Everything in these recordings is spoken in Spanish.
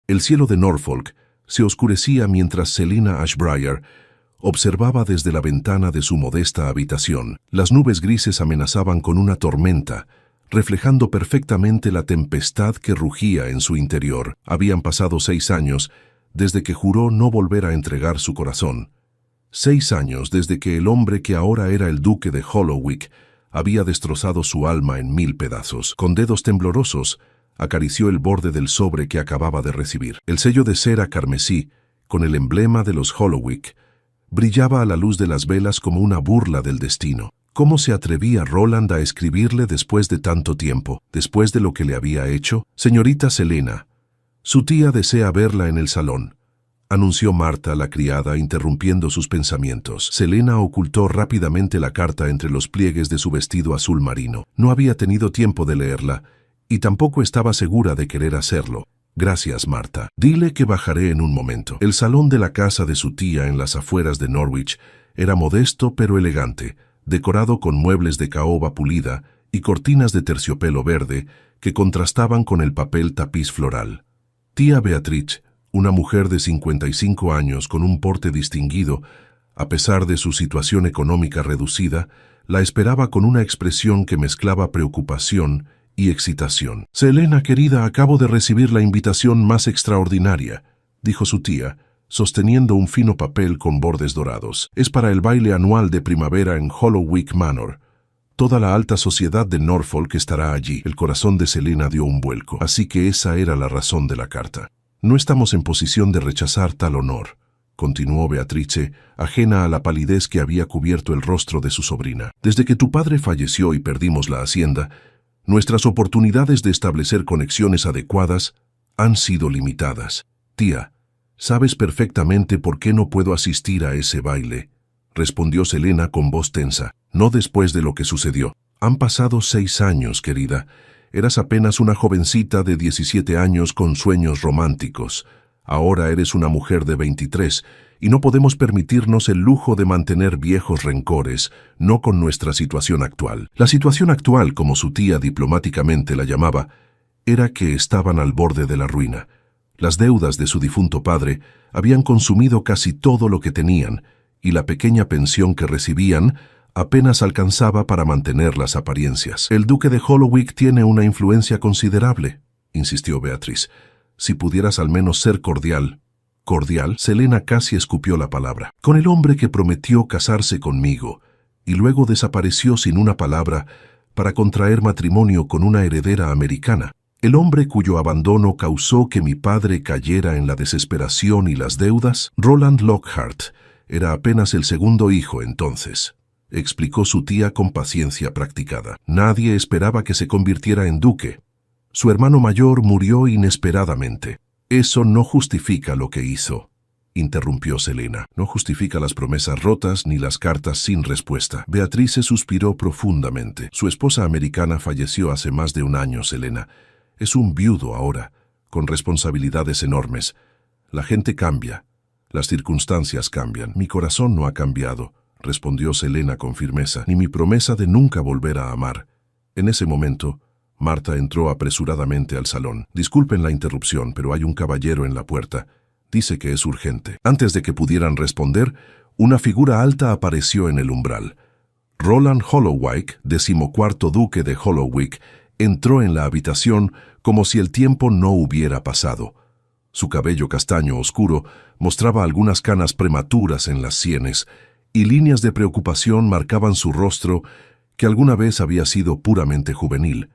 El cielo de Norfolk se oscurecía mientras Selina Ashbriar observaba desde la ventana de su modesta habitación. Las nubes grises amenazaban con una tormenta, reflejando perfectamente la tempestad que rugía en su interior. Habían pasado 6 años desde que juró no volver a entregar su corazón. 6 años desde que el hombre que ahora era el duque de Hollowwick había destrozado su alma en 1000 pedazos. Con dedos temblorosos, acarició el borde del sobre que acababa de recibir. El sello de cera carmesí, con el emblema de los Hollowwick, brillaba a la luz de las velas como una burla del destino. ¿Cómo se atrevía Roland a escribirle después de tanto tiempo, después de lo que le había hecho? Señorita Selena, su tía desea verla en el salón, anunció Marta, la criada, interrumpiendo sus pensamientos. Selena ocultó rápidamente la carta entre los pliegues de su vestido azul marino. No había tenido tiempo de leerla, y tampoco estaba segura de querer hacerlo. Gracias, Marta. Dile que bajaré en un momento. El salón de la casa de su tía en las afueras de Norwich era modesto pero elegante, decorado con muebles de caoba pulida y cortinas de terciopelo verde que contrastaban con el papel tapiz floral. Tía Beatriz, una mujer de 55 años con un porte distinguido, a pesar de su situación económica reducida, la esperaba con una expresión que mezclaba preocupación y excitación. Selena, querida, acabo de recibir la invitación más extraordinaria, dijo su tía, sosteniendo un fino papel con bordes dorados. Es para el baile anual de primavera en Hollowwick Manor. Toda la alta sociedad de Norfolk estará allí. El corazón de Selena dio un vuelco, así que esa era la razón de la carta. No estamos en posición de rechazar tal honor, continuó Beatrice, ajena a la palidez que había cubierto el rostro de su sobrina. Desde que tu padre falleció y perdimos la hacienda, nuestras oportunidades de establecer conexiones adecuadas han sido limitadas. Tía, sabes perfectamente por qué no puedo asistir a ese baile, respondió Selena con voz tensa. No después de lo que sucedió. Han pasado 6 años, querida. Eras apenas una jovencita de 17 años con sueños románticos. Ahora eres una mujer de 23 y no podemos permitirnos el lujo de mantener viejos rencores, no con nuestra situación actual. La situación actual, como su tía diplomáticamente la llamaba, era que estaban al borde de la ruina. Las deudas de su difunto padre habían consumido casi todo lo que tenían, y la pequeña pensión que recibían apenas alcanzaba para mantener las apariencias. El duque de Hollowwick tiene una influencia considerable, insistió Beatriz. Si pudieras al menos ser cordial. ¿Cordial? Selena casi escupió la palabra. Con el hombre que prometió casarse conmigo, y luego desapareció sin una palabra para contraer matrimonio con una heredera americana. El hombre cuyo abandono causó que mi padre cayera en la desesperación y las deudas. Roland Lockhart era apenas el segundo hijo entonces, explicó su tía con paciencia practicada. Nadie esperaba que se convirtiera en duque. Su hermano mayor murió inesperadamente. Eso no justifica lo que hizo, interrumpió Selena. No justifica las promesas rotas ni las cartas sin respuesta. Beatrice suspiró profundamente. Su esposa americana falleció hace más de 1 año, Selena. Es un viudo ahora, con responsabilidades enormes. La gente cambia. Las circunstancias cambian. Mi corazón no ha cambiado, respondió Selena con firmeza, ni mi promesa de nunca volver a amar. En ese momento, Marta entró apresuradamente al salón. Disculpen la interrupción, pero hay un caballero en la puerta. Dice que es urgente. Antes de que pudieran responder, una figura alta apareció en el umbral. Roland Hollowwick, 14º duque de Hollowwick, entró en la habitación como si el tiempo no hubiera pasado. Su cabello castaño oscuro mostraba algunas canas prematuras en las sienes, y líneas de preocupación marcaban su rostro que alguna vez había sido puramente juvenil.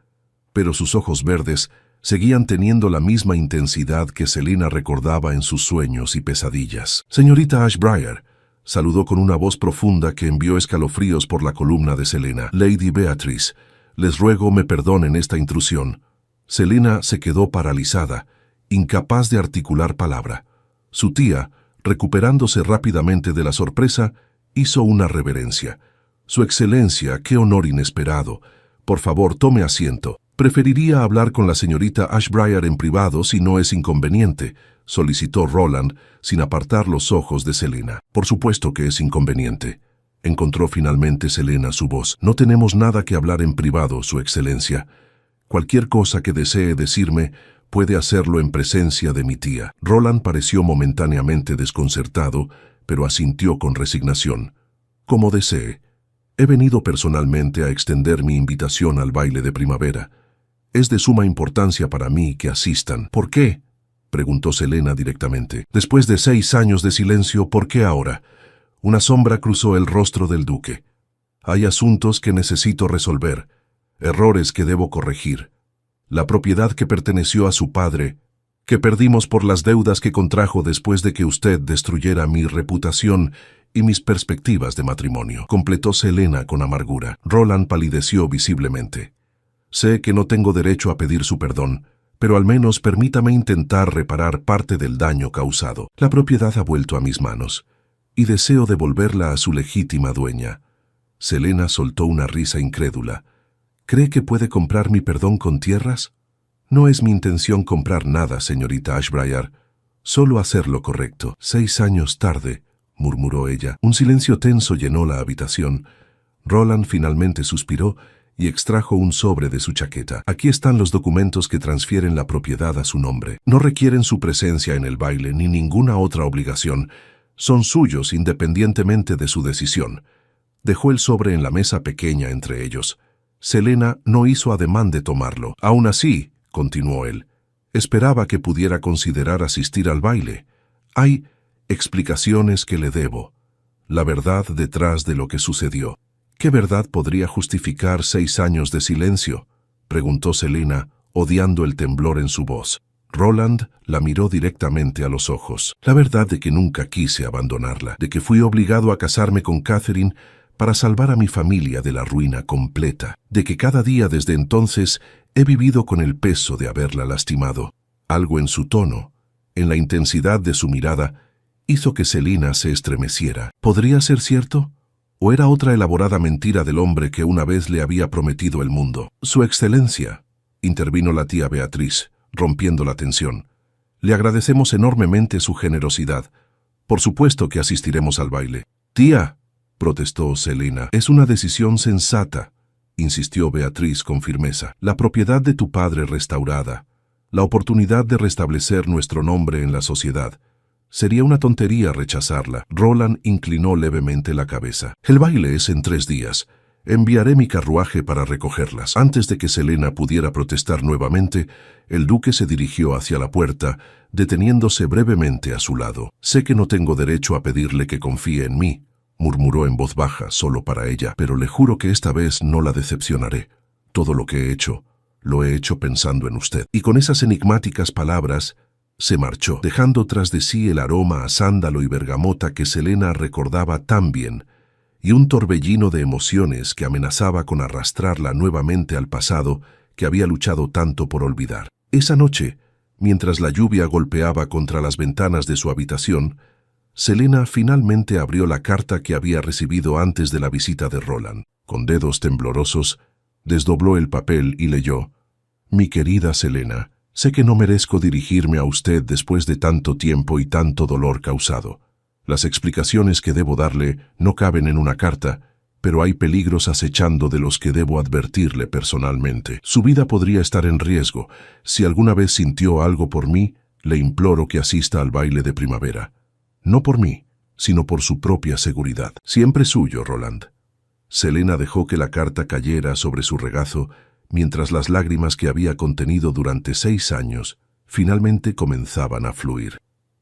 Pero sus ojos verdes seguían teniendo la misma intensidad que Selena recordaba en sus sueños y pesadillas. Señorita Ashbriar, saludó con una voz profunda que envió escalofríos por la columna de Selena. Lady Beatrice, les ruego me perdonen esta intrusión. Selena se quedó paralizada, incapaz de articular palabra. Su tía, recuperándose rápidamente de la sorpresa, hizo una reverencia. Su excelencia, qué honor inesperado. Por favor, tome asiento. Preferiría hablar con la señorita Ashbriar en privado si no es inconveniente, solicitó Roland, sin apartar los ojos de Selena. Por supuesto que es inconveniente. Encontró finalmente Selena su voz. No tenemos nada que hablar en privado, su excelencia. Cualquier cosa que desee decirme, puede hacerlo en presencia de mi tía. Roland pareció momentáneamente desconcertado, pero asintió con resignación. Como desee. He venido personalmente a extender mi invitación al baile de primavera. Es de suma importancia para mí que asistan. ¿Por qué?, preguntó Selena directamente. Después de 6 años de silencio, ¿por qué ahora? Una sombra cruzó el rostro del duque. Hay asuntos que necesito resolver, errores que debo corregir. La propiedad que perteneció a su padre, que perdimos por las deudas que contrajo después de que usted destruyera mi reputación y mis perspectivas de matrimonio, completó Selena con amargura. Roland palideció visiblemente. Sé que no tengo derecho a pedir su perdón, pero al menos permítame intentar reparar parte del daño causado. La propiedad ha vuelto a mis manos, y deseo devolverla a su legítima dueña. Selena soltó una risa incrédula. ¿Cree que puede comprar mi perdón con tierras? No es mi intención comprar nada, señorita Ashbriar, solo hacer lo correcto. 6 años tarde, murmuró ella. Un silencio tenso llenó la habitación. Roland finalmente suspiró y extrajo un sobre de su chaqueta. Aquí están los documentos que transfieren la propiedad a su nombre. No requieren su presencia en el baile ni ninguna otra obligación. Son suyos independientemente de su decisión. Dejó el sobre en la mesa pequeña entre ellos. Selena no hizo ademán de tomarlo. Aún así, continuó él, esperaba que pudiera considerar asistir al baile. Hay explicaciones que le debo. La verdad detrás de lo que sucedió. ¿Qué verdad podría justificar 6 años de silencio?, preguntó Selena, odiando el temblor en su voz. Roland la miró directamente a los ojos. La verdad de que nunca quise abandonarla, de que fui obligado a casarme con Catherine para salvar a mi familia de la ruina completa, de que cada día desde entonces he vivido con el peso de haberla lastimado. Algo en su tono, en la intensidad de su mirada, hizo que Selena se estremeciera. ¿Podría ser cierto? ¿O era otra elaborada mentira del hombre que una vez le había prometido el mundo? Su excelencia, intervino la tía Beatriz, rompiendo la tensión. Le agradecemos enormemente su generosidad. Por supuesto que asistiremos al baile. Tía, protestó Selena, es una decisión sensata, insistió Beatriz con firmeza. La propiedad de tu padre restaurada, la oportunidad de restablecer nuestro nombre en la sociedad. Sería una tontería rechazarla. Roland inclinó levemente la cabeza. El baile es en 3 días. Enviaré mi carruaje para recogerlas. Antes de que Selena pudiera protestar nuevamente, el duque se dirigió hacia la puerta, deteniéndose brevemente a su lado. Sé que no tengo derecho a pedirle que confíe en mí, murmuró en voz baja, solo para ella, pero le juro que esta vez no la decepcionaré. Todo lo que he hecho, lo he hecho pensando en usted. Y con esas enigmáticas palabras, se marchó, dejando tras de sí el aroma a sándalo y bergamota que Selena recordaba tan bien, y un torbellino de emociones que amenazaba con arrastrarla nuevamente al pasado que había luchado tanto por olvidar. Esa noche, mientras la lluvia golpeaba contra las ventanas de su habitación, Selena finalmente abrió la carta que había recibido antes de la visita de Roland. Con dedos temblorosos, desdobló el papel y leyó: Mi querida Selena, sé que no merezco dirigirme a usted después de tanto tiempo y tanto dolor causado. Las explicaciones que debo darle no caben en una carta, pero hay peligros acechando de los que debo advertirle personalmente. Su vida podría estar en riesgo. Si alguna vez sintió algo por mí, le imploro que asista al baile de primavera. No por mí, sino por su propia seguridad. Siempre suyo, Roland. Selena dejó que la carta cayera sobre su regazo, mientras las lágrimas que había contenido durante 6 años finalmente comenzaban a fluir.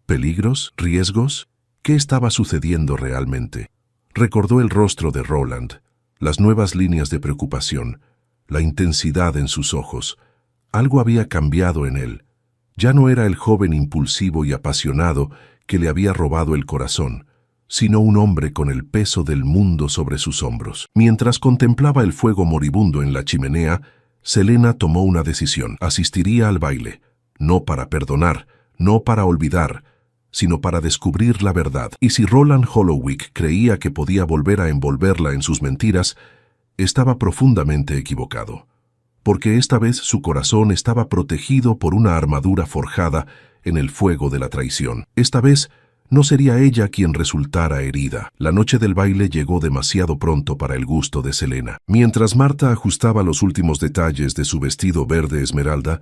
¿Peligros? ¿Riesgos? ¿Qué estaba sucediendo realmente? Recordó el rostro de Roland, las nuevas líneas de preocupación, la intensidad en sus ojos. Algo había cambiado en él. Ya no era el joven impulsivo y apasionado que le había robado el corazón, sino un hombre con el peso del mundo sobre sus hombros. Mientras contemplaba el fuego moribundo en la chimenea, Selena tomó una decisión. Asistiría al baile, no para perdonar, no para olvidar, sino para descubrir la verdad. Y si Roland Hollowwick creía que podía volver a envolverla en sus mentiras, estaba profundamente equivocado, porque esta vez su corazón estaba protegido por una armadura forjada en el fuego de la traición. Esta vez no sería ella quien resultara herida. La noche del baile llegó demasiado pronto para el gusto de Selena. Mientras Marta ajustaba los últimos detalles de su vestido verde esmeralda,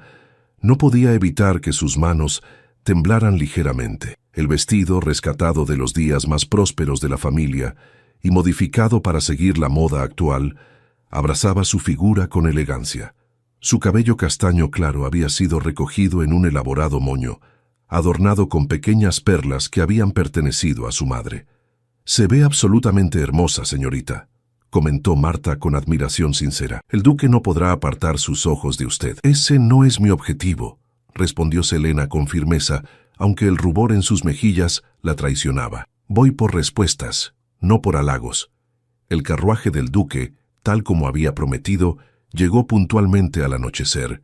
No podía evitar que sus manos temblaran ligeramente. El vestido, rescatado de los días más prósperos de la familia y modificado para seguir la moda actual, abrazaba su figura con elegancia. Su cabello castaño claro había sido recogido en un elaborado moño, adornado con pequeñas perlas que habían pertenecido a su madre. «Se ve absolutamente hermosa, señorita», comentó Marta con admiración sincera. «El duque no podrá apartar sus ojos de usted». «Ese no es mi objetivo», respondió Selena con firmeza, aunque el rubor en sus mejillas la traicionaba. «Voy por respuestas, no por halagos». El carruaje del duque, tal como había prometido, llegó puntualmente al anochecer.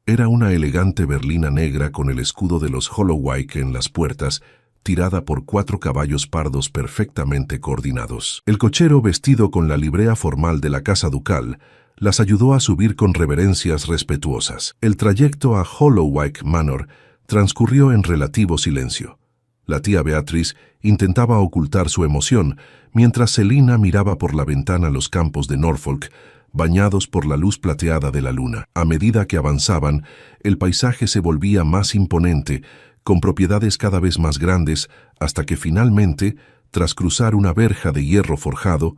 Era una elegante berlina negra con el escudo de los Holloway en las puertas, tirada por 4 caballos pardos perfectamente coordinados. El cochero, vestido con la librea formal de la casa ducal, las ayudó a subir con reverencias respetuosas. El trayecto a Holloway Manor transcurrió en relativo silencio. La tía Beatrice intentaba ocultar su emoción, mientras Selina miraba por la ventana los campos de Norfolk, bañados por la luz plateada de la luna. A medida que avanzaban, el paisaje se volvía más imponente, con propiedades cada vez más grandes, hasta que finalmente, tras cruzar una verja de hierro forjado,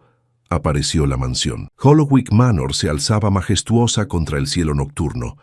apareció la mansión. Holloway Manor se alzaba majestuosa contra el cielo nocturno,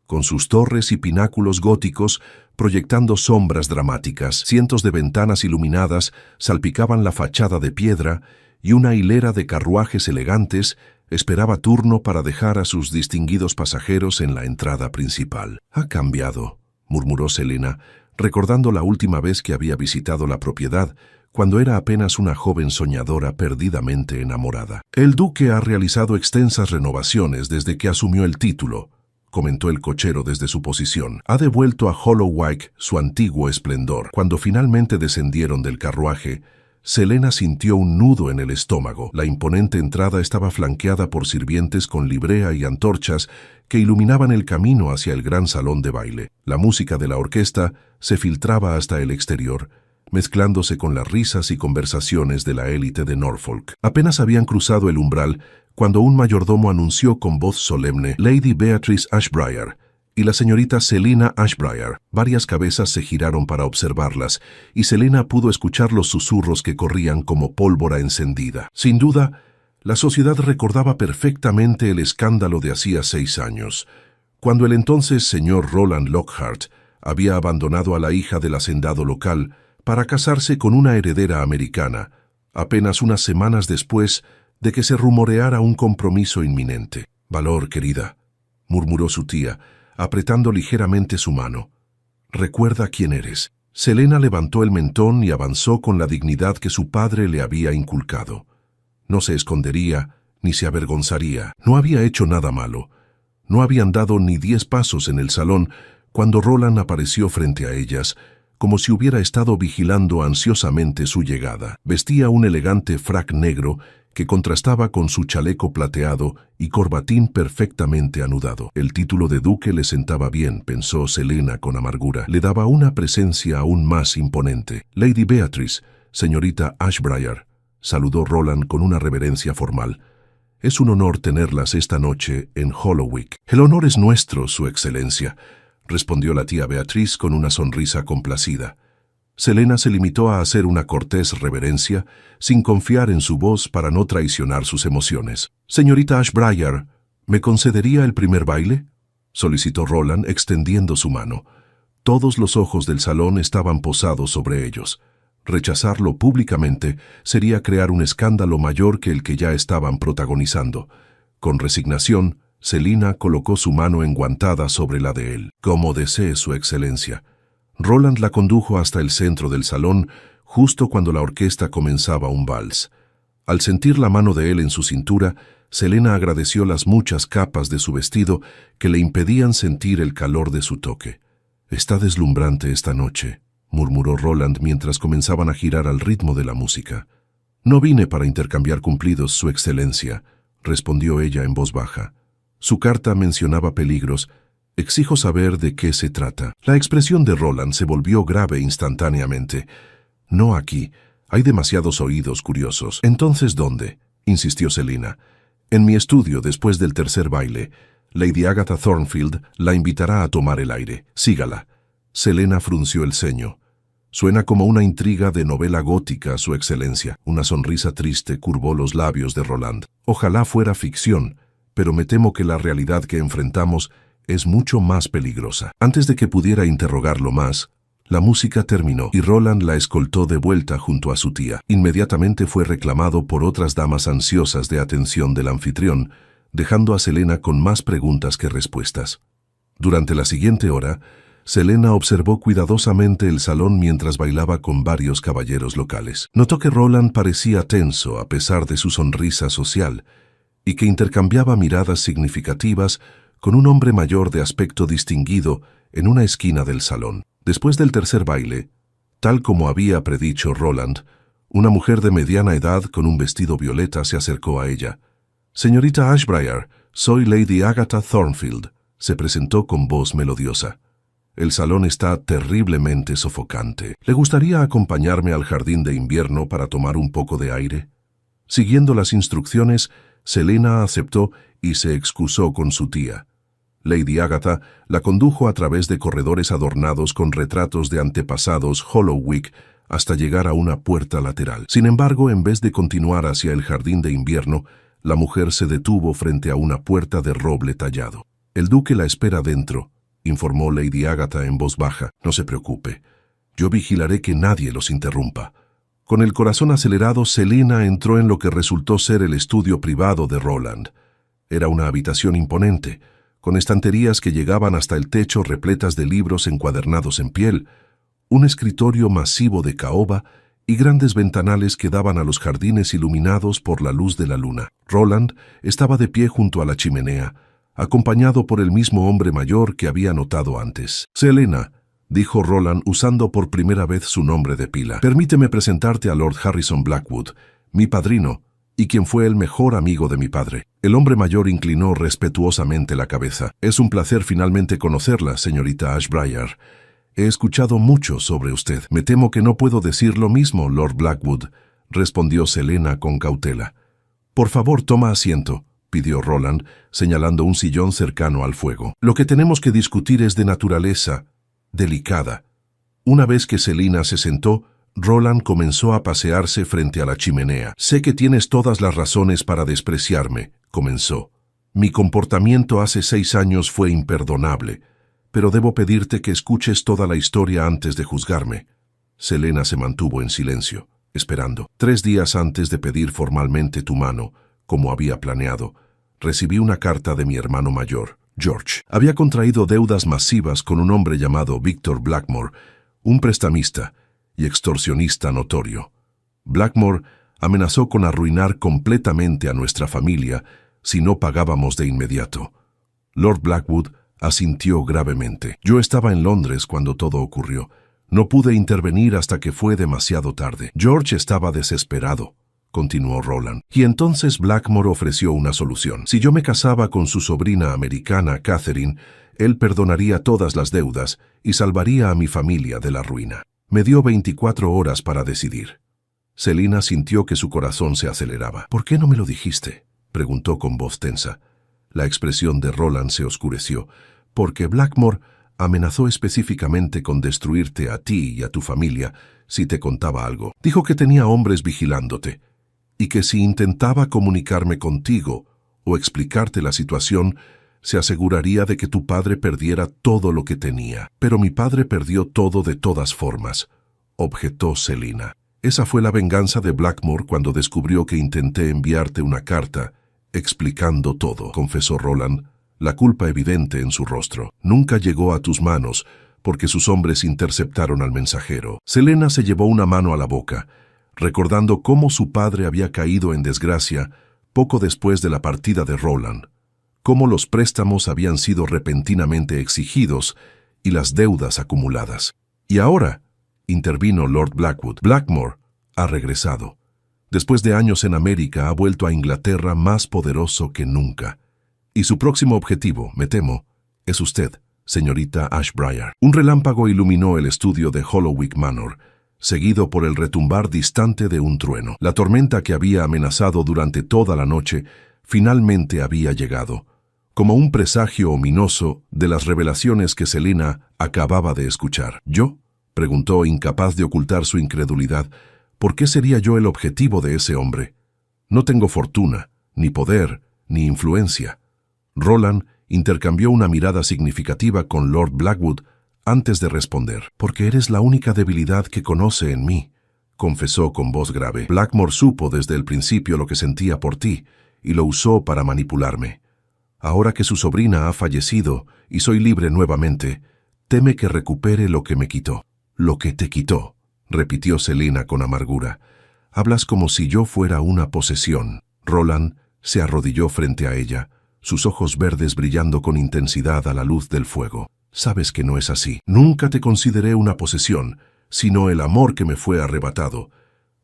con sus torres y pináculos góticos proyectando sombras dramáticas. Cientos de ventanas iluminadas salpicaban la fachada de piedra y una hilera de carruajes elegantes esperaba turno para dejar a sus distinguidos pasajeros en la entrada principal. «Ha cambiado», murmuró Selena, recordando la última vez que había visitado la propiedad, cuando era apenas una joven soñadora perdidamente enamorada. «El duque ha realizado extensas renovaciones desde que asumió el título», comentó el cochero desde su posición. «Ha devuelto a Holloway su antiguo esplendor». Cuando finalmente descendieron del carruaje, Selena sintió un nudo en el estómago. La imponente entrada estaba flanqueada por sirvientes con librea y antorchas que iluminaban el camino hacia el gran salón de baile. La música de la orquesta se filtraba hasta el exterior, mezclándose con las risas y conversaciones de la élite de Norfolk. Apenas habían cruzado el umbral cuando un mayordomo anunció con voz solemne: «Lady Beatrice Ashbriar y la señorita Selina Ashbriar». Varias cabezas se giraron para observarlas, y Selena pudo escuchar los susurros que corrían como pólvora encendida. Sin duda, la sociedad recordaba perfectamente el escándalo de hacía 6 años, cuando el entonces señor Roland Lockhart había abandonado a la hija del hacendado local para casarse con una heredera americana, apenas unas semanas después de que se rumoreara un compromiso inminente. «Valor, querida», murmuró su tía, apretando ligeramente su mano. «Recuerda quién eres». Selena levantó el mentón y avanzó con la dignidad que su padre le había inculcado. No se escondería ni se avergonzaría. No había hecho nada malo. No habían dado ni 10 pasos en el salón cuando Roland apareció frente a ellas, como si hubiera estado vigilando ansiosamente su llegada. Vestía un elegante frac negro que contrastaba con su chaleco plateado y corbatín perfectamente anudado. El título de duque le sentaba bien, pensó Selena con amargura. Le daba una presencia aún más imponente. «Lady Beatrice, señorita Ashbriar», saludó Roland con una reverencia formal. «Es un honor tenerlas esta noche en Holloway». «El honor es nuestro, su excelencia», respondió la tía Beatriz con una sonrisa complacida. Selena se limitó a hacer una cortés reverencia, sin confiar en su voz para no traicionar sus emociones. «Señorita Ashbriar, ¿me concedería el primer baile?», solicitó Roland, extendiendo su mano. Todos los ojos del salón estaban posados sobre ellos. Rechazarlo públicamente sería crear un escándalo mayor que el que ya estaban protagonizando. Con resignación, Selena colocó su mano enguantada sobre la de él. «Como desee, su excelencia». Roland la condujo hasta el centro del salón, justo cuando la orquesta comenzaba un vals. Al sentir la mano de él en su cintura, Selena agradeció las muchas capas de su vestido que le impedían sentir el calor de su toque. «Está deslumbrante esta noche», murmuró Roland mientras comenzaban a girar al ritmo de la música. «No vine para intercambiar cumplidos, su excelencia», respondió ella en voz baja. Su carta mencionaba peligros. «Exijo saber de qué se trata». La expresión de Roland se volvió grave instantáneamente. «No aquí. Hay demasiados oídos curiosos». «Entonces, ¿dónde?», insistió Selena. «En mi estudio, después del tercer baile. Lady Agatha Thornfield la invitará a tomar el aire. Sígala. Selena frunció el ceño. Suena como una intriga de novela gótica, Su Excelencia. Una sonrisa triste curvó los labios de Roland. Ojalá fuera ficción, pero me temo que la realidad que enfrentamos es mucho más peligrosa. Antes de que pudiera interrogarlo más, la música terminó y Roland la escoltó de vuelta junto a su tía. Inmediatamente fue reclamado por otras damas ansiosas de atención del anfitrión, dejando a Selena con más preguntas que respuestas. Durante la siguiente hora, Selena observó cuidadosamente el salón mientras bailaba con varios caballeros locales. Notó que Roland parecía tenso a pesar de su sonrisa social y que intercambiaba miradas significativas con un hombre mayor de aspecto distinguido en una esquina del salón. Después del tercer baile, tal como había predicho Roland, una mujer de mediana edad con un vestido violeta se acercó a ella. «Señorita Ashbriar, soy Lady Agatha Thornfield», se presentó con voz melodiosa. «El salón está terriblemente sofocante. ¿Le gustaría acompañarme al jardín de invierno para tomar un poco de aire?» Siguiendo las instrucciones, Selena aceptó y se excusó con su tía. Lady Agatha la condujo a través de corredores adornados con retratos de antepasados Hollowwick hasta llegar a una puerta lateral. Sin embargo, en vez de continuar hacia el jardín de invierno, la mujer se detuvo frente a una puerta de roble tallado. «El duque la espera dentro», informó Lady Agatha en voz baja. «No se preocupe. Yo vigilaré que nadie los interrumpa». Con el corazón acelerado, Selena entró en lo que resultó ser el estudio privado de Roland. Era una habitación imponente, con estanterías que llegaban hasta el techo repletas de libros encuadernados en piel, un escritorio masivo de caoba y grandes ventanales que daban a los jardines iluminados por la luz de la luna. Roland estaba de pie junto a la chimenea, acompañado por el mismo hombre mayor que había notado antes. «Selena», dijo Roland usando por primera vez su nombre de pila, «permíteme presentarte a Lord Harrison Blackwood, mi padrino, y quien fue el mejor amigo de mi padre». El hombre mayor inclinó respetuosamente la cabeza. «Es un placer finalmente conocerla, señorita Ashbriar. He escuchado mucho sobre usted». «Me temo que no puedo decir lo mismo, Lord Blackwood», respondió Selena con cautela. «Por favor, toma asiento», pidió Roland, señalando un sillón cercano al fuego. «Lo que tenemos que discutir es de naturaleza delicada». Una vez que Selena se sentó, Roland comenzó a pasearse frente a la chimenea. «Sé que tienes todas las razones para despreciarme», comenzó. «Mi comportamiento hace 6 años fue imperdonable, pero debo pedirte que escuches toda la historia antes de juzgarme». Selena se mantuvo en silencio, esperando. 3 días antes de pedir formalmente tu mano, como había planeado, recibí una carta de mi hermano mayor, George. Había contraído deudas masivas con un hombre llamado Victor Blackmore, un prestamista y extorsionista notorio. Blackmore amenazó con arruinar completamente a nuestra familia si no pagábamos de inmediato. Lord Blackwood asintió gravemente. Yo estaba en Londres cuando todo ocurrió. No pude intervenir hasta que fue demasiado tarde. George estaba desesperado, continuó Roland. Y entonces Blackmore ofreció una solución. Si yo me casaba con su sobrina americana, Catherine, él perdonaría todas las deudas y salvaría a mi familia de la ruina. Me dio 24 horas para decidir. Selena sintió que su corazón se aceleraba. «¿Por qué no me lo dijiste?», preguntó con voz tensa. La expresión de Roland se oscureció. «Porque Blackmore amenazó específicamente con destruirte a ti y a tu familia si te contaba algo. Dijo que tenía hombres vigilándote y que si intentaba comunicarme contigo o explicarte la situación, se aseguraría de que tu padre perdiera todo lo que tenía». «Pero mi padre perdió todo de todas formas», objetó Selena. «Esa fue la venganza de Blackmore cuando descubrió que intenté enviarte una carta explicando todo», confesó Roland, la culpa evidente en su rostro. «Nunca llegó a tus manos porque sus hombres interceptaron al mensajero». Selena se llevó una mano a la boca, recordando cómo su padre había caído en desgracia poco después de la partida de Roland, cómo los préstamos habían sido repentinamente exigidos y las deudas acumuladas. «Y ahora», intervino Lord Blackwood, «Blackmore ha regresado. Después de años en América, ha vuelto a Inglaterra más poderoso que nunca. Y su próximo objetivo, me temo, es usted, señorita Ashbriar». Un relámpago iluminó el estudio de Hollowwick Manor, seguido por el retumbar distante de un trueno. La tormenta que había amenazado durante toda la noche finalmente había llegado, como un presagio ominoso de las revelaciones que Selena acababa de escuchar. ¿Yo?, preguntó, incapaz de ocultar su incredulidad. ¿Por qué sería yo el objetivo de ese hombre? No tengo fortuna, ni poder, ni influencia. Roland intercambió una mirada significativa con Lord Blackwood antes de responder. Porque eres la única debilidad que conoce en mí, confesó con voz grave. Blackmore supo desde el principio lo que sentía por ti y lo usó para manipularme. Ahora que su sobrina ha fallecido y soy libre nuevamente, teme que recupere lo que me quitó. Lo que te quitó, repitió Selena con amargura. Hablas como si yo fuera una posesión. Roland se arrodilló frente a ella, sus ojos verdes brillando con intensidad a la luz del fuego. Sabes que no es así. Nunca te consideré una posesión, sino el amor que me fue arrebatado,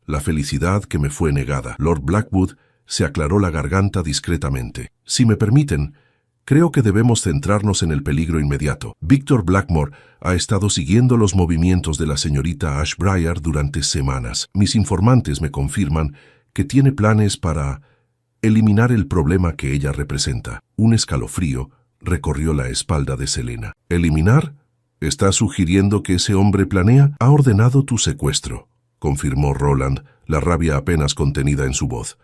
la felicidad que me fue negada. Lord Blackwood se aclaró la garganta discretamente. Si me permiten, creo que debemos centrarnos en el peligro inmediato. Victor Blackmore ha estado siguiendo los movimientos de la señorita Ashbriar durante semanas. Mis informantes me confirman que tiene planes para eliminar el problema que ella representa. Un escalofrío recorrió la espalda de Selena. ¿Eliminar? ¿Estás sugiriendo que ese hombre planea? Ha ordenado tu secuestro, confirmó Roland, la rabia apenas contenida en su voz,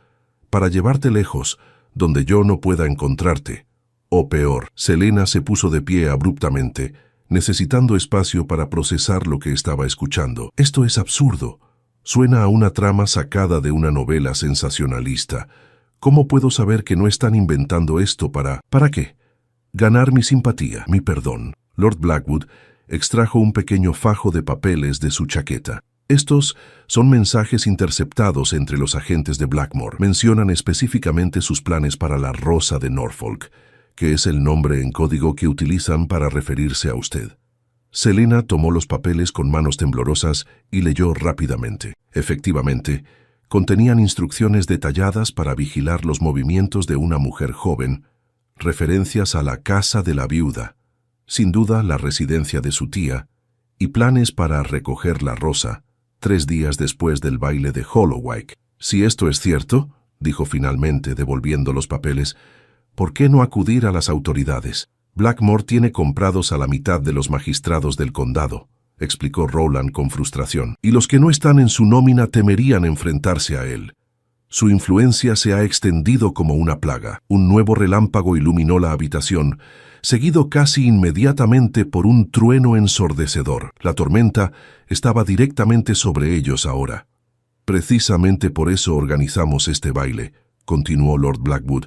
para llevarte lejos, donde yo no pueda encontrarte. O peor. Selena se puso de pie abruptamente, necesitando espacio para procesar lo que estaba escuchando. Esto es absurdo. Suena a una trama sacada de una novela sensacionalista. ¿Cómo puedo saber que no están inventando esto ¿Para qué? Ganar mi simpatía, mi perdón. Lord Blackwood extrajo un pequeño fajo de papeles de su chaqueta. Estos son mensajes interceptados entre los agentes de Blackmore. Mencionan específicamente sus planes para la Rosa de Norfolk, que es el nombre en código que utilizan para referirse a usted. Selena tomó los papeles con manos temblorosas y leyó rápidamente. Efectivamente, contenían instrucciones detalladas para vigilar los movimientos de una mujer joven, referencias a la casa de la viuda, sin duda la residencia de su tía, y planes para recoger la rosa 3 días después del baile de Holloway. Si esto es cierto, dijo finalmente, devolviendo los papeles, ¿por qué no acudir a las autoridades? Blackmore tiene comprados a la mitad de los magistrados del condado, explicó Roland con frustración, y los que no están en su nómina temerían enfrentarse a él. Su influencia se ha extendido como una plaga. Un nuevo relámpago iluminó la habitación, seguido casi inmediatamente por un trueno ensordecedor. La tormenta estaba directamente sobre ellos ahora. Precisamente por eso organizamos este baile, continuó Lord Blackwood,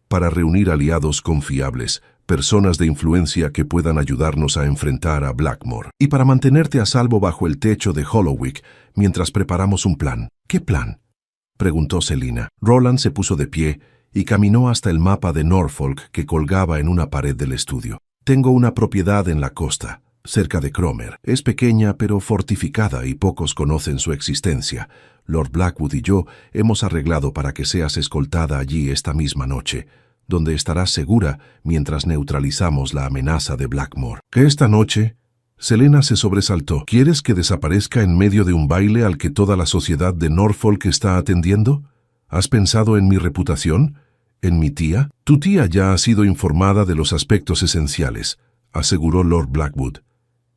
para reunir aliados confiables, personas de influencia que puedan ayudarnos a enfrentar a Blackmore, y para mantenerte a salvo bajo el techo de Holloway mientras preparamos un plan. ¿Qué plan?, preguntó Selena. Roland se puso de pie y caminó hasta el mapa de Norfolk que colgaba en una pared del estudio. Tengo una propiedad en la costa, cerca de Cromer. Es pequeña pero fortificada y pocos conocen su existencia. Lord Blackwood y yo hemos arreglado para que seas escoltada allí esta misma noche, donde estarás segura mientras neutralizamos la amenaza de Blackmore. ¿Que esta noche? Selena se sobresaltó. ¿Quieres que desaparezca en medio de un baile al que toda la sociedad de Norfolk está atendiendo? ¿Has pensado en mi reputación? ¿En mi tía? Tu tía ya ha sido informada de los aspectos esenciales, aseguró Lord Blackwood.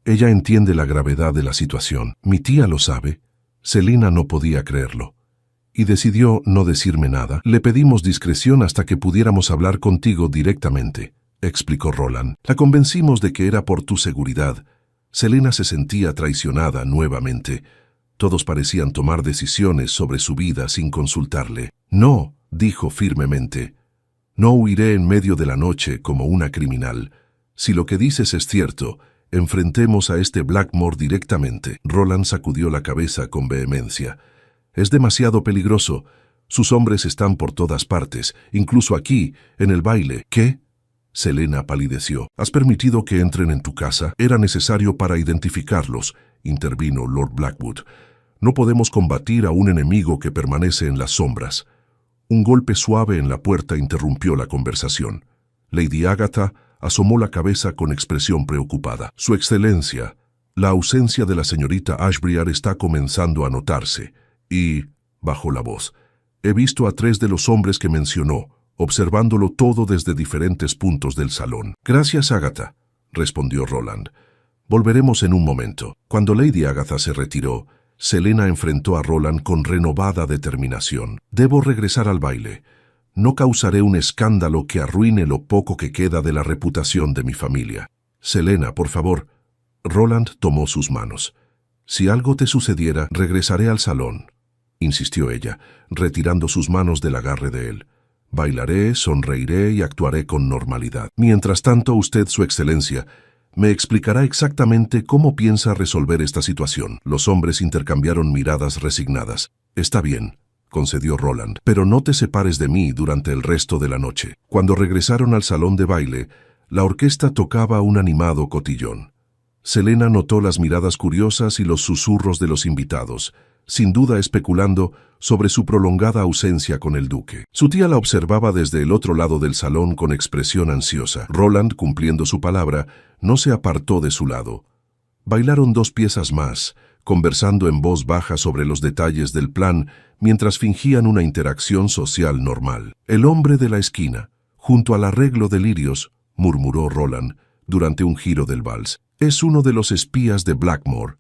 Ella entiende la gravedad de la situación. ¿Mi tía lo sabe? Selena no podía creerlo, y decidió no decirme nada. Le pedimos discreción hasta que pudiéramos hablar contigo directamente, explicó Roland. La convencimos de que era por tu seguridad. Selena se sentía traicionada nuevamente. Todos parecían tomar decisiones sobre su vida sin consultarle. No, dijo firmemente. No huiré en medio de la noche como una criminal. Si lo que dices es cierto, enfrentemos a este Blackmore directamente. Roland sacudió la cabeza con vehemencia. Es demasiado peligroso. Sus hombres están por todas partes, incluso aquí, en el baile. ¿Qué? Selena palideció. ¿Has permitido que entren en tu casa? Era necesario para identificarlos, intervino Lord Blackwood. No podemos combatir a un enemigo que permanece en las sombras. Un golpe suave en la puerta interrumpió la conversación. Lady Agatha asomó la cabeza con expresión preocupada. Su excelencia, la ausencia de la señorita Ashbriar está comenzando a notarse, y, bajó la voz, he visto a 3 de los hombres que mencionó, observándolo todo desde diferentes puntos del salón. «Gracias, Agatha», respondió Roland. «Volveremos en un momento». Cuando Lady Agatha se retiró, Selena enfrentó a Roland con renovada determinación. «Debo regresar al baile. No causaré un escándalo que arruine lo poco que queda de la reputación de mi familia. Selena, por favor». Roland tomó sus manos. «Si algo te sucediera, regresaré al salón», insistió ella, retirando sus manos del agarre de él. «Bailaré, sonreiré y actuaré con normalidad. Mientras tanto, usted, Su Excelencia, me explicará exactamente cómo piensa resolver esta situación». Los hombres intercambiaron miradas resignadas. «Está bien», concedió Roland, «pero no te separes de mí durante el resto de la noche». Cuando regresaron al salón de baile, la orquesta tocaba un animado cotillón. Selena notó las miradas curiosas y los susurros de los invitados, sin duda especulando sobre su prolongada ausencia con el duque. Su tía la observaba desde el otro lado del salón con expresión ansiosa. Roland, cumpliendo su palabra, no se apartó de su lado. Bailaron 2 piezas más, conversando en voz baja sobre los detalles del plan mientras fingían una interacción social normal. «El hombre de la esquina, junto al arreglo de lirios», murmuró Roland durante un giro del vals. «Es uno de los espías de Blackmore.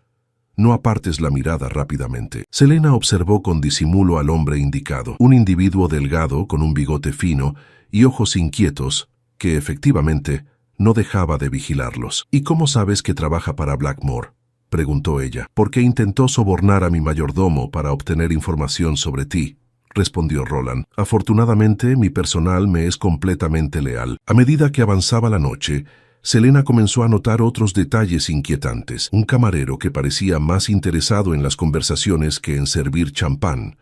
No apartes la mirada rápidamente». Selena observó con disimulo al hombre indicado, un individuo delgado con un bigote fino y ojos inquietos que, efectivamente, no dejaba de vigilarlos. «¿Y cómo sabes que trabaja para Blackmore?», preguntó ella. «Porque intentó sobornar a mi mayordomo para obtener información sobre ti», respondió Roland. «Afortunadamente, mi personal me es completamente leal». A medida que avanzaba la noche, Selena comenzó a notar otros detalles inquietantes. Un camarero que parecía más interesado en las conversaciones que en servir champán.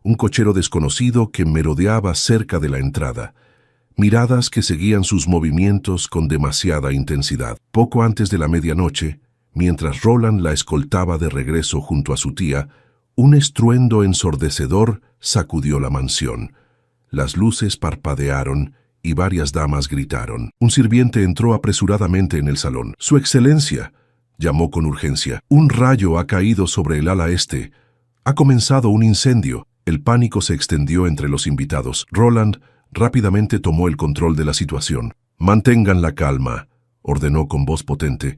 Un cochero desconocido que merodeaba cerca de la entrada. Miradas que seguían sus movimientos con demasiada intensidad. Poco antes de la medianoche, mientras Roland la escoltaba de regreso junto a su tía, un estruendo ensordecedor sacudió la mansión. Las luces parpadearon y varias damas gritaron. Un sirviente entró apresuradamente en el salón. «Su Excelencia», llamó con urgencia, «un rayo ha caído sobre el ala este. Ha comenzado un incendio». El pánico se extendió entre los invitados. Roland rápidamente tomó el control de la situación. «Mantengan la calma», ordenó con voz potente.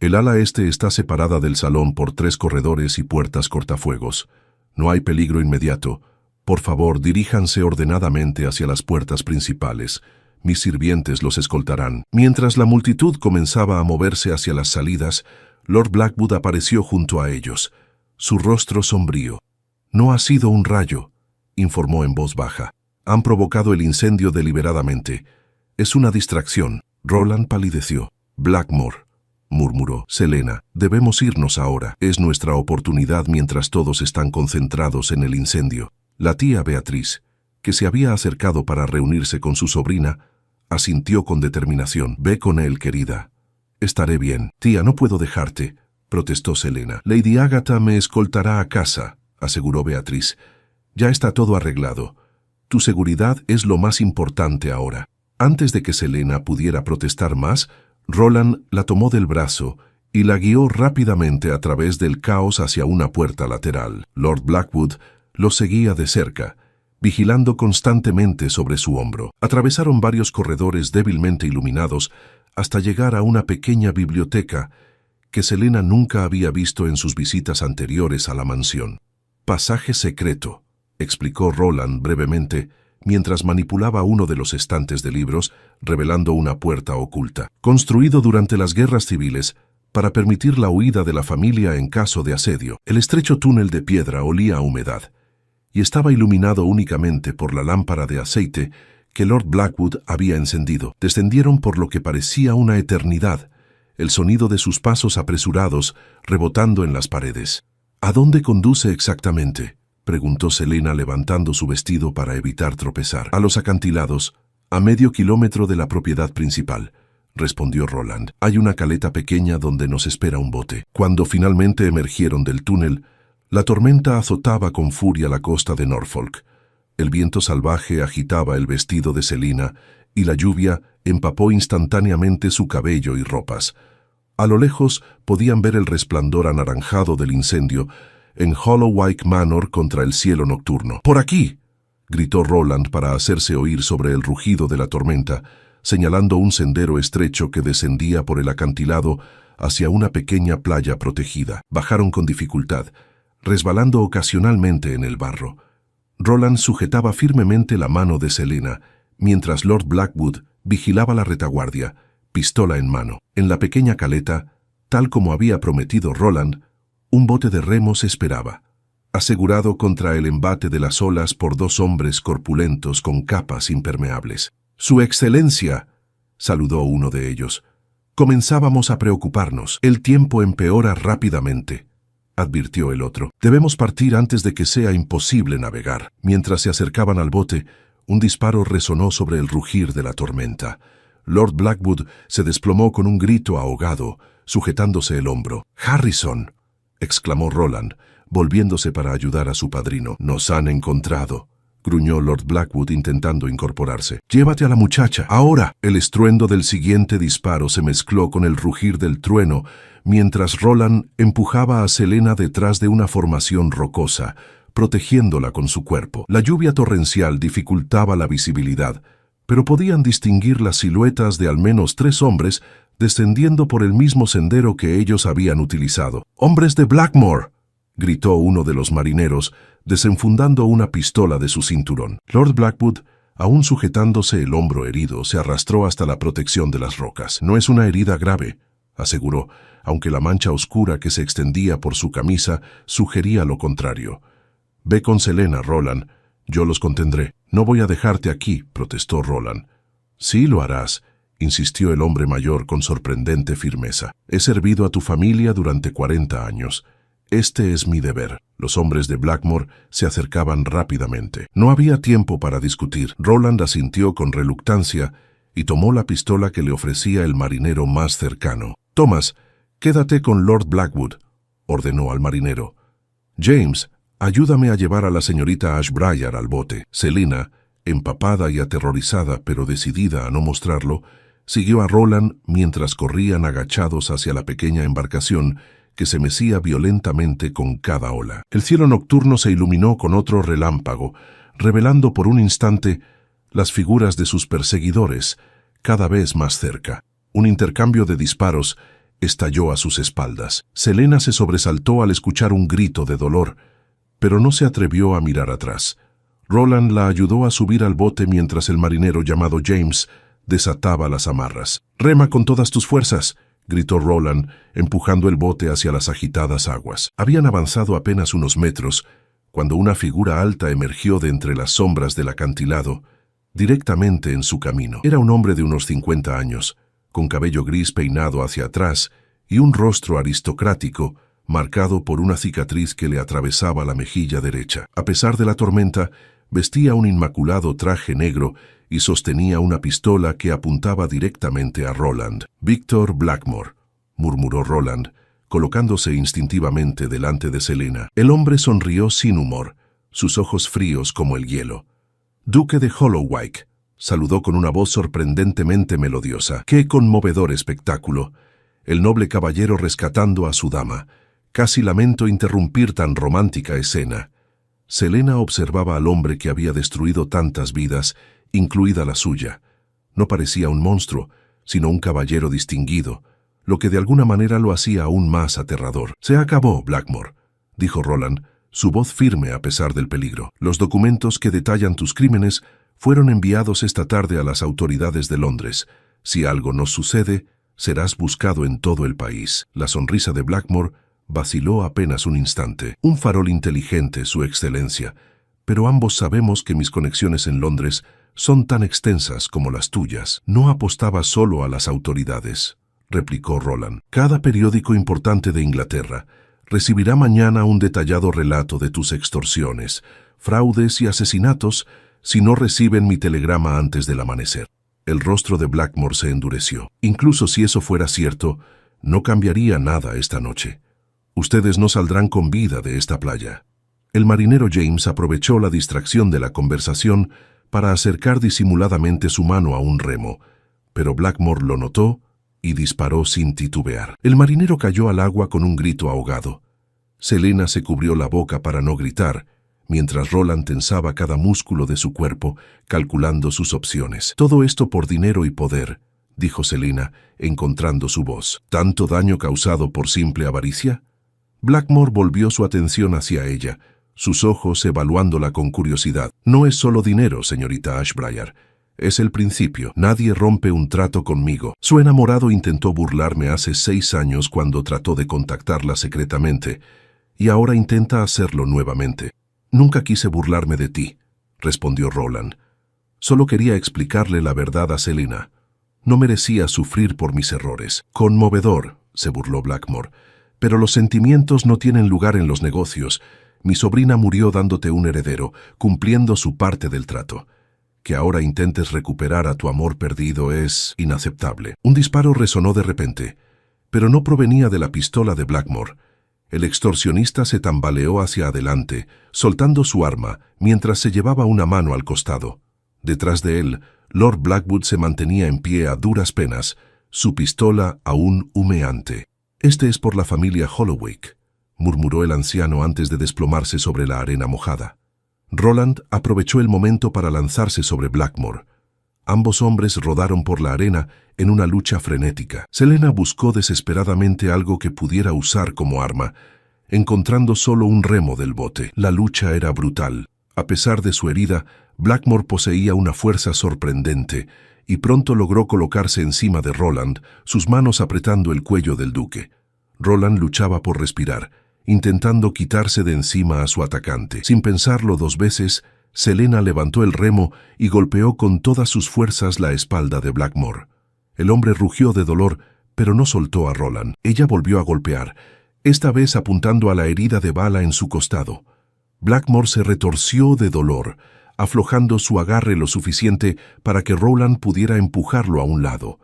«El ala este está separada del salón por 3 corredores y puertas cortafuegos. No hay peligro inmediato. Por favor, diríjanse ordenadamente hacia las puertas principales. Mis sirvientes los escoltarán». Mientras la multitud comenzaba a moverse hacia las salidas, Lord Blackwood apareció junto a ellos, su rostro sombrío. «No ha sido un rayo», informó en voz baja. «Han provocado el incendio deliberadamente. Es una distracción». Roland palideció. «Blackmore», murmuró. «Selena, debemos irnos ahora. Es nuestra oportunidad mientras todos están concentrados en el incendio». La tía Beatriz, que se había acercado para reunirse con su sobrina, asintió con determinación. «Ve con él, querida». «Estaré bien». «Tía, no puedo dejarte», protestó Selena. «Lady Agatha me escoltará a casa», aseguró Beatriz. «Ya está todo arreglado. Tu seguridad es lo más importante ahora». Antes de que Selena pudiera protestar más, Roland la tomó del brazo y la guió rápidamente a través del caos hacia una puerta lateral. Lord Blackwood lo seguía de cerca, vigilando constantemente sobre su hombro. Atravesaron varios corredores débilmente iluminados hasta llegar a una pequeña biblioteca que Selena nunca había visto en sus visitas anteriores a la mansión. «Pasaje secreto», explicó Roland brevemente, mientras manipulaba uno de los estantes de libros, revelando una puerta oculta. «Construido durante las guerras civiles, para permitir la huida de la familia en caso de asedio». El estrecho túnel de piedra olía a humedad y estaba iluminado únicamente por la lámpara de aceite que Lord Blackwood había encendido. Descendieron por lo que parecía una eternidad, el sonido de sus pasos apresurados rebotando en las paredes. «¿A dónde conduce exactamente?», preguntó Selena levantando su vestido para evitar tropezar. «A los acantilados, a medio kilómetro de la propiedad principal», respondió Roland. «Hay una caleta pequeña donde nos espera un bote». Cuando finalmente emergieron del túnel, la tormenta azotaba con furia la costa de Norfolk. El viento salvaje agitaba el vestido de Selena y la lluvia empapó instantáneamente su cabello y ropas. A lo lejos podían ver el resplandor anaranjado del incendio en Hollowike Manor contra el cielo nocturno. «¡Por aquí!», gritó Roland para hacerse oír sobre el rugido de la tormenta, señalando un sendero estrecho que descendía por el acantilado hacia una pequeña playa protegida. Bajaron con dificultad, resbalando ocasionalmente en el barro. Roland sujetaba firmemente la mano de Selena, mientras Lord Blackwood vigilaba la retaguardia, pistola en mano. En la pequeña caleta, tal como había prometido Roland, un bote de remos esperaba, asegurado contra el embate de las olas por dos hombres corpulentos con capas impermeables. «Su Excelencia», saludó uno de ellos. «Comenzábamos a preocuparnos. El tiempo empeora rápidamente», advirtió el otro. «Debemos partir antes de que sea imposible navegar». Mientras se acercaban al bote, un disparo resonó sobre el rugir de la tormenta. Lord Blackwood se desplomó con un grito ahogado, sujetándose el hombro. «Harrison», exclamó Roland, volviéndose para ayudar a su padrino. «Nos han encontrado», gruñó Lord Blackwood intentando incorporarse. «Llévate a la muchacha, ahora». El estruendo del siguiente disparo se mezcló con el rugir del trueno, mientras Roland empujaba a Selena detrás de una formación rocosa, protegiéndola con su cuerpo. La lluvia torrencial dificultaba la visibilidad, pero podían distinguir las siluetas de al menos 3 hombres descendiendo por el mismo sendero que ellos habían utilizado. «¡Hombres de Blackmore!», gritó uno de los marineros, desenfundando una pistola de su cinturón. Lord Blackwood, aún sujetándose el hombro herido, se arrastró hasta la protección de las rocas. «No es una herida grave», aseguró, aunque la mancha oscura que se extendía por su camisa sugería lo contrario. «Ve con Selena, Roland. Yo los contendré». «No voy a dejarte aquí», protestó Roland. «Sí lo harás», insistió el hombre mayor con sorprendente firmeza. «He servido a tu familia durante 40 años. Este es mi deber». Los hombres de Blackmore se acercaban rápidamente. No había tiempo para discutir. Roland asintió con reluctancia y tomó la pistola que le ofrecía el marinero más cercano. «Thomas, quédate con Lord Blackwood», ordenó al marinero. «James, ayúdame a llevar a la señorita Ashbryer al bote». Selena, empapada y aterrorizada pero decidida a no mostrarlo, siguió a Roland mientras corrían agachados hacia la pequeña embarcación que se mecía violentamente con cada ola. El cielo nocturno se iluminó con otro relámpago, revelando por un instante las figuras de sus perseguidores, cada vez más cerca. Un intercambio de disparos estalló a sus espaldas. Selena se sobresaltó al escuchar un grito de dolor, pero no se atrevió a mirar atrás. Roland la ayudó a subir al bote mientras el marinero llamado James desataba las amarras. «Rema con todas tus fuerzas», gritó Roland, empujando el bote hacia las agitadas aguas. Habían avanzado apenas unos metros, cuando una figura alta emergió de entre las sombras del acantilado, directamente en su camino. Era un hombre de unos 50 años, con cabello gris peinado hacia atrás y un rostro aristocrático, marcado por una cicatriz que le atravesaba la mejilla derecha. A pesar de la tormenta, vestía un inmaculado traje negro y sostenía una pistola que apuntaba directamente a Roland. «Victor Blackmore», murmuró Roland, colocándose instintivamente delante de Selena. El hombre sonrió sin humor, sus ojos fríos como el hielo. «Duque de Hollowwyke», saludó con una voz sorprendentemente melodiosa. «Qué conmovedor espectáculo! El noble caballero rescatando a su dama. Casi lamento interrumpir tan romántica escena». Selena observaba al hombre que había destruido tantas vidas, incluida la suya. No parecía un monstruo, sino un caballero distinguido, lo que de alguna manera lo hacía aún más aterrador. «Se acabó, Blackmore», dijo Roland, su voz firme a pesar del peligro. «Los documentos que detallan tus crímenes fueron enviados esta tarde a las autoridades de Londres. Si algo nos sucede, serás buscado en todo el país». La sonrisa de Blackmore vaciló apenas un instante. «Un farol inteligente, Su Excelencia, pero ambos sabemos que mis conexiones en Londres son tan extensas como las tuyas». «No apostaba solo a las autoridades», replicó Roland. «Cada periódico importante de Inglaterra recibirá mañana un detallado relato de tus extorsiones, fraudes y asesinatos si no reciben mi telegrama antes del amanecer». El rostro de Blackmore se endureció. «Incluso si eso fuera cierto, no cambiaría nada esta noche. Ustedes no saldrán con vida de esta playa». El marinero James aprovechó la distracción de la conversación para acercar disimuladamente su mano a un remo, pero Blackmore lo notó y disparó sin titubear. El marinero cayó al agua con un grito ahogado. Selena se cubrió la boca para no gritar, mientras Roland tensaba cada músculo de su cuerpo, calculando sus opciones. «Todo esto por dinero y poder», dijo Selina, encontrando su voz. «¿Tanto daño causado por simple avaricia?» Blackmore volvió su atención hacia ella, sus ojos evaluándola con curiosidad. «No es solo dinero, señorita Ashbriar. Es el principio. Nadie rompe un trato conmigo. Su enamorado intentó burlarme hace 6 años cuando trató de contactarla secretamente, y ahora intenta hacerlo nuevamente. Nunca quise burlarme de ti», respondió Roland. «Solo quería explicarle la verdad a Selina. No merecía sufrir por mis errores». «Conmovedor», se burló Blackmore, «pero los sentimientos no tienen lugar en los negocios. Mi sobrina murió dándote un heredero, cumpliendo su parte del trato. Que ahora intentes recuperar a tu amor perdido es inaceptable». Un disparo resonó de repente, pero no provenía de la pistola de Blackmore. El extorsionista se tambaleó hacia adelante, soltando su arma, mientras se llevaba una mano al costado. Detrás de él, Lord Blackwood se mantenía en pie a duras penas, su pistola aún humeante. «Este es por la familia Hollowwick», murmuró el anciano antes de desplomarse sobre la arena mojada. Roland aprovechó el momento para lanzarse sobre Blackmore. Ambos hombres rodaron por la arena en una lucha frenética. Selena buscó desesperadamente algo que pudiera usar como arma, encontrando solo un remo del bote. La lucha era brutal. A pesar de su herida, Blackmore poseía una fuerza sorprendente y pronto logró colocarse encima de Roland, sus manos apretando el cuello del duque. Roland luchaba por respirar, intentando quitarse de encima a su atacante. Sin pensarlo 2 veces, Selena levantó el remo y golpeó con todas sus fuerzas la espalda de Blackmore. El hombre rugió de dolor, pero no soltó a Roland. Ella volvió a golpear, esta vez apuntando a la herida de bala en su costado. Blackmore se retorció de dolor, aflojando su agarre lo suficiente para que Roland pudiera empujarlo a un lado.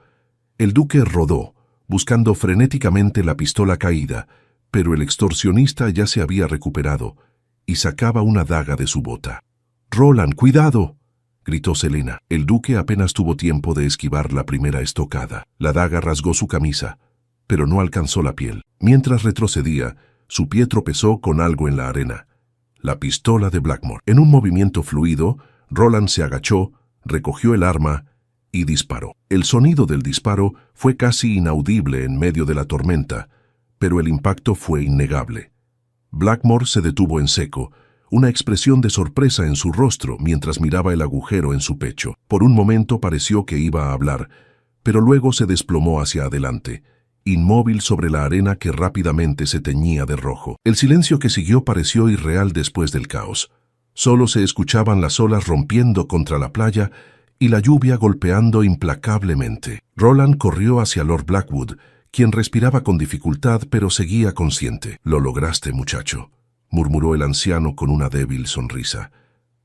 El duque rodó, buscando frenéticamente la pistola caída, pero el extorsionista ya se había recuperado y sacaba una daga de su bota. «Roland, cuidado», gritó Selena. El duque apenas tuvo tiempo de esquivar la primera estocada. La daga rasgó su camisa, pero no alcanzó la piel. Mientras retrocedía, su pie tropezó con algo en la arena. La pistola de Blackmore. En un movimiento fluido, Roland se agachó, recogió el arma y disparó. El sonido del disparo fue casi inaudible en medio de la tormenta, pero el impacto fue innegable. Blackmore se detuvo en seco, una expresión de sorpresa en su rostro mientras miraba el agujero en su pecho. Por un momento pareció que iba a hablar, pero luego se desplomó hacia adelante, inmóvil sobre la arena que rápidamente se teñía de rojo. El silencio que siguió pareció irreal después del caos. Solo se escuchaban las olas rompiendo contra la playa y la lluvia golpeando implacablemente. Roland corrió hacia Lord Blackwood, quien respiraba con dificultad pero seguía consciente. «Lo lograste, muchacho», murmuró el anciano con una débil sonrisa.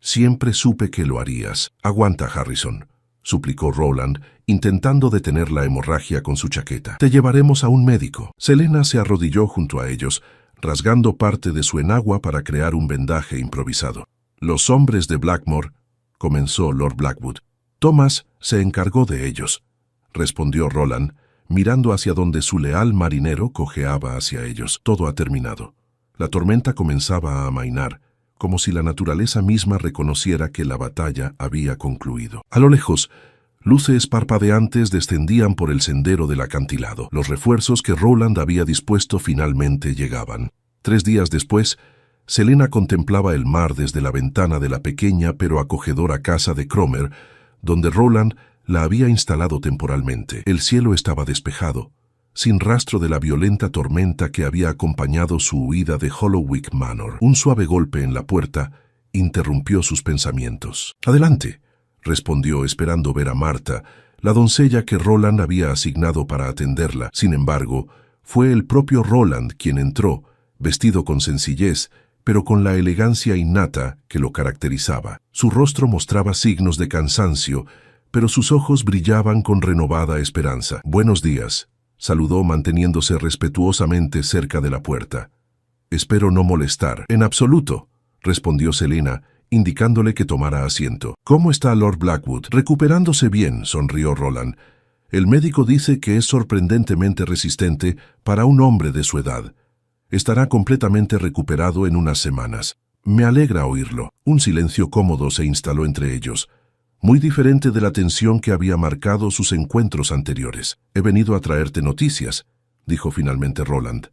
«Siempre supe que lo harías». «Aguanta, Harrison», suplicó Roland, intentando detener la hemorragia con su chaqueta. «Te llevaremos a un médico». Selena se arrodilló junto a ellos, rasgando parte de su enagua para crear un vendaje improvisado. «Los hombres de Blackmore», comenzó Lord Blackwood. «Thomas se encargó de ellos», respondió Roland, mirando hacia donde su leal marinero cojeaba hacia ellos. «Todo ha terminado». La tormenta comenzaba a amainar, como si la naturaleza misma reconociera que la batalla había concluido. A lo lejos, luces parpadeantes descendían por el sendero del acantilado. Los refuerzos que Roland había dispuesto finalmente llegaban. 3 días después, Selena contemplaba el mar desde la ventana de la pequeña pero acogedora casa de Cromer, donde Roland la había instalado temporalmente. El cielo estaba despejado, sin rastro de la violenta tormenta que había acompañado su huida de Hollowwick Manor. Un suave golpe en la puerta interrumpió sus pensamientos. «Adelante», respondió esperando ver a Marta, la doncella que Roland había asignado para atenderla. Sin embargo, fue el propio Roland quien entró, vestido con sencillez, pero con la elegancia innata que lo caracterizaba. Su rostro mostraba signos de cansancio, pero sus ojos brillaban con renovada esperanza. «Buenos días», saludó manteniéndose respetuosamente cerca de la puerta. «Espero no molestar». «En absoluto», respondió Selena, indicándole que tomara asiento. «¿Cómo está Lord Blackwood?» «Recuperándose bien», sonrió Roland. «El médico dice que es sorprendentemente resistente para un hombre de su edad. Estará completamente recuperado en unas semanas». Me alegra oírlo. Un silencio cómodo se instaló entre ellos, muy diferente de la tensión que había marcado sus encuentros anteriores. He venido a traerte noticias, dijo finalmente Roland.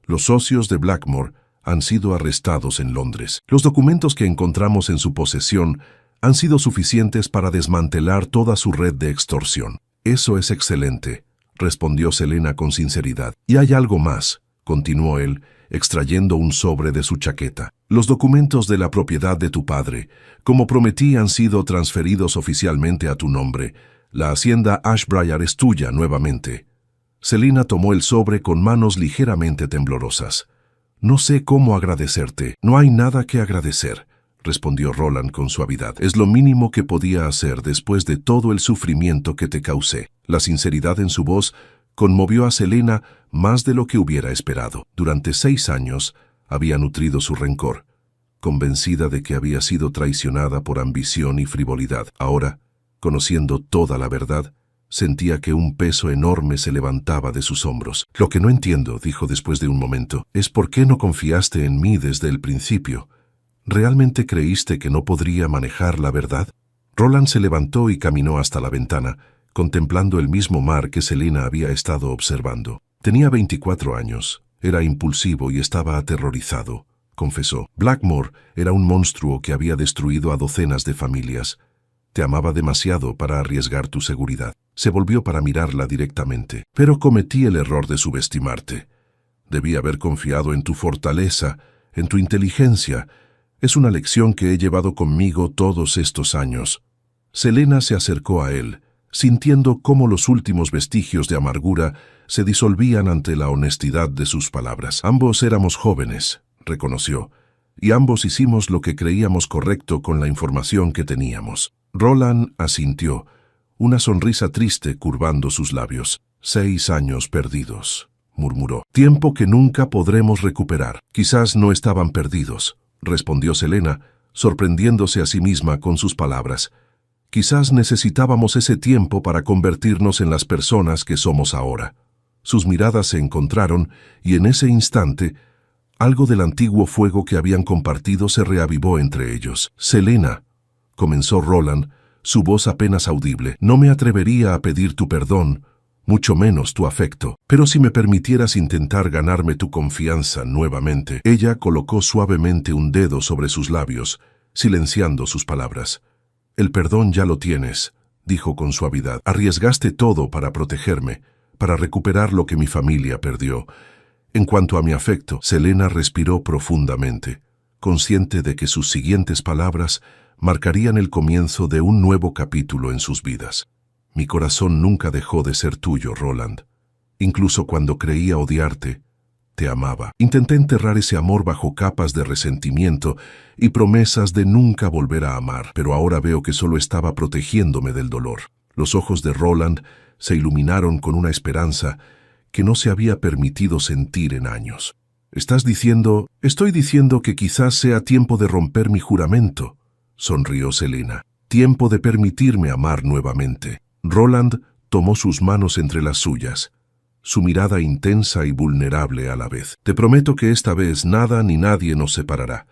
Los socios de Blackmore han sido arrestados en Londres. Los documentos que encontramos en su posesión han sido suficientes para desmantelar toda su red de extorsión. Eso es excelente, respondió Selena con sinceridad. Y hay algo más, continuó él, extrayendo un sobre de su chaqueta. Los documentos de la propiedad de tu padre, como prometí, han sido transferidos oficialmente a tu nombre. La hacienda Ashbriar es tuya nuevamente. Selena tomó el sobre con manos ligeramente temblorosas. No sé cómo agradecerte. No hay nada que agradecer, respondió Roland con suavidad. Es lo mínimo que podía hacer después de todo el sufrimiento que te causé. La sinceridad en su voz conmovió a Selena más de lo que hubiera esperado. Durante 6 años había nutrido su rencor, convencida de que había sido traicionada por ambición y frivolidad. Ahora, conociendo toda la verdad, sentía que un peso enorme se levantaba de sus hombros. Lo que no entiendo, dijo después de un momento, es por qué no confiaste en mí desde el principio. ¿Realmente creíste que no podría manejar la verdad? Roland se levantó y caminó hasta la ventana, contemplando el mismo mar que Selena había estado observando. Tenía 24 años, era impulsivo y estaba aterrorizado, confesó. Blackmore era un monstruo que había destruido a docenas de familias. Te amaba demasiado para arriesgar tu seguridad. Se volvió para mirarla directamente. Pero cometí el error de subestimarte. Debí haber confiado en tu fortaleza, en tu inteligencia. Es una lección que he llevado conmigo todos estos años. Selena se acercó a él, sintiendo cómo los últimos vestigios de amargura se disolvían ante la honestidad de sus palabras. Ambos éramos jóvenes, reconoció, y ambos hicimos lo que creíamos correcto con la información que teníamos. Roland asintió, una sonrisa triste curvando sus labios. 6 años perdidos, murmuró. Tiempo que nunca podremos recuperar. Quizás no estaban perdidos, respondió Selena, sorprendiéndose a sí misma con sus palabras. Quizás necesitábamos ese tiempo para convertirnos en las personas que somos ahora. Sus miradas se encontraron y en ese instante, algo del antiguo fuego que habían compartido se reavivó entre ellos. Selena, comenzó Roland, su voz apenas audible, no me atrevería a pedir tu perdón, mucho menos tu afecto, pero si me permitieras intentar ganarme tu confianza nuevamente. Ella colocó suavemente un dedo sobre sus labios, silenciando sus palabras. El perdón ya lo tienes, dijo con suavidad. Arriesgaste todo para protegerme, para recuperar lo que mi familia perdió. En cuanto a mi afecto, Selena respiró profundamente, consciente de que sus siguientes palabras marcarían el comienzo de un nuevo capítulo en sus vidas. Mi corazón nunca dejó de ser tuyo, Roland. Incluso cuando creía odiarte, te amaba. Intenté enterrar ese amor bajo capas de resentimiento y promesas de nunca volver a amar, pero ahora veo que solo estaba protegiéndome del dolor. Los ojos de Roland se iluminaron con una esperanza que no se había permitido sentir en años. Estoy diciendo que quizás sea tiempo de romper mi juramento, sonrió Selena. Tiempo de permitirme amar nuevamente. Roland tomó sus manos entre las suyas, su mirada intensa y vulnerable a la vez. Te prometo que esta vez nada ni nadie nos separará.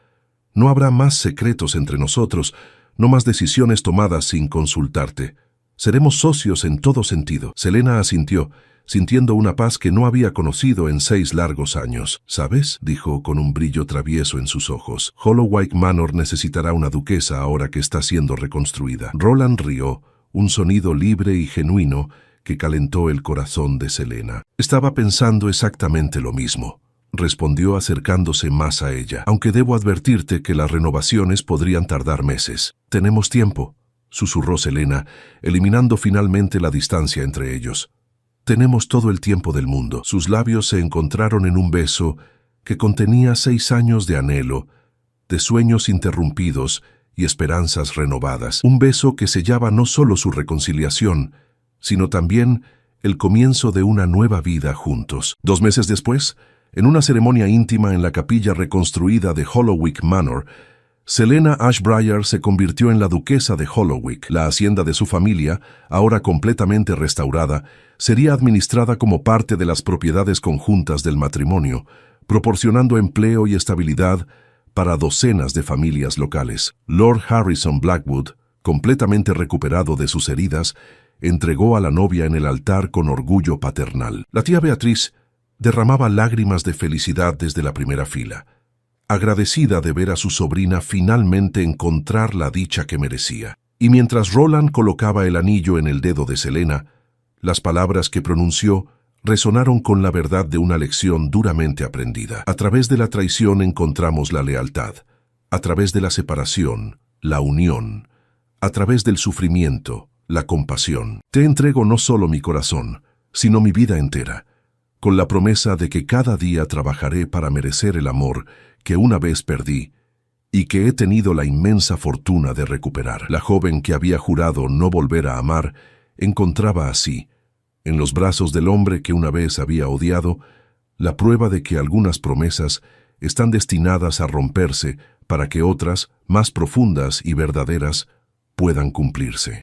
No habrá más secretos entre nosotros, no más decisiones tomadas sin consultarte. Seremos socios en todo sentido. Selena asintió, sintiendo una paz que no había conocido en 6 largos años. ¿Sabes?, dijo con un brillo travieso en sus ojos. Hollowake Manor necesitará una duquesa ahora que está siendo reconstruida. Roland rió, un sonido libre y genuino que calentó el corazón de Selena. Estaba pensando exactamente lo mismo, respondió acercándose más a ella, aunque debo advertirte que las renovaciones podrían tardar meses. Tenemos tiempo, susurró Selena, eliminando finalmente la distancia entre ellos. Tenemos todo el tiempo del mundo. Sus labios se encontraron en un beso que contenía 6 años de anhelo, de sueños interrumpidos y esperanzas renovadas. Un beso que sellaba no solo su reconciliación, sino también el comienzo de una nueva vida juntos. 2 meses después, en una ceremonia íntima en la capilla reconstruida de Hollowake Manor, Selena Ashbriar se convirtió en la duquesa de Hollowake. La hacienda de su familia, ahora completamente restaurada, sería administrada como parte de las propiedades conjuntas del matrimonio, proporcionando empleo y estabilidad para docenas de familias locales. Lord Harrison Blackwood, completamente recuperado de sus heridas, entregó a la novia en el altar con orgullo paternal. La tía Beatriz derramaba lágrimas de felicidad desde la primera fila, agradecida de ver a su sobrina finalmente encontrar la dicha que merecía. Y mientras Roland colocaba el anillo en el dedo de Selena, las palabras que pronunció resonaron con la verdad de una lección duramente aprendida. A través de la traición encontramos la lealtad, a través de la separación, la unión, a través del sufrimiento, la compasión. Te entrego no solo mi corazón, sino mi vida entera, con la promesa de que cada día trabajaré para merecer el amor que una vez perdí y que he tenido la inmensa fortuna de recuperar. La joven que había jurado no volver a amar encontraba así, en los brazos del hombre que una vez había odiado, la prueba de que algunas promesas están destinadas a romperse para que otras, más profundas y verdaderas, puedan cumplirse.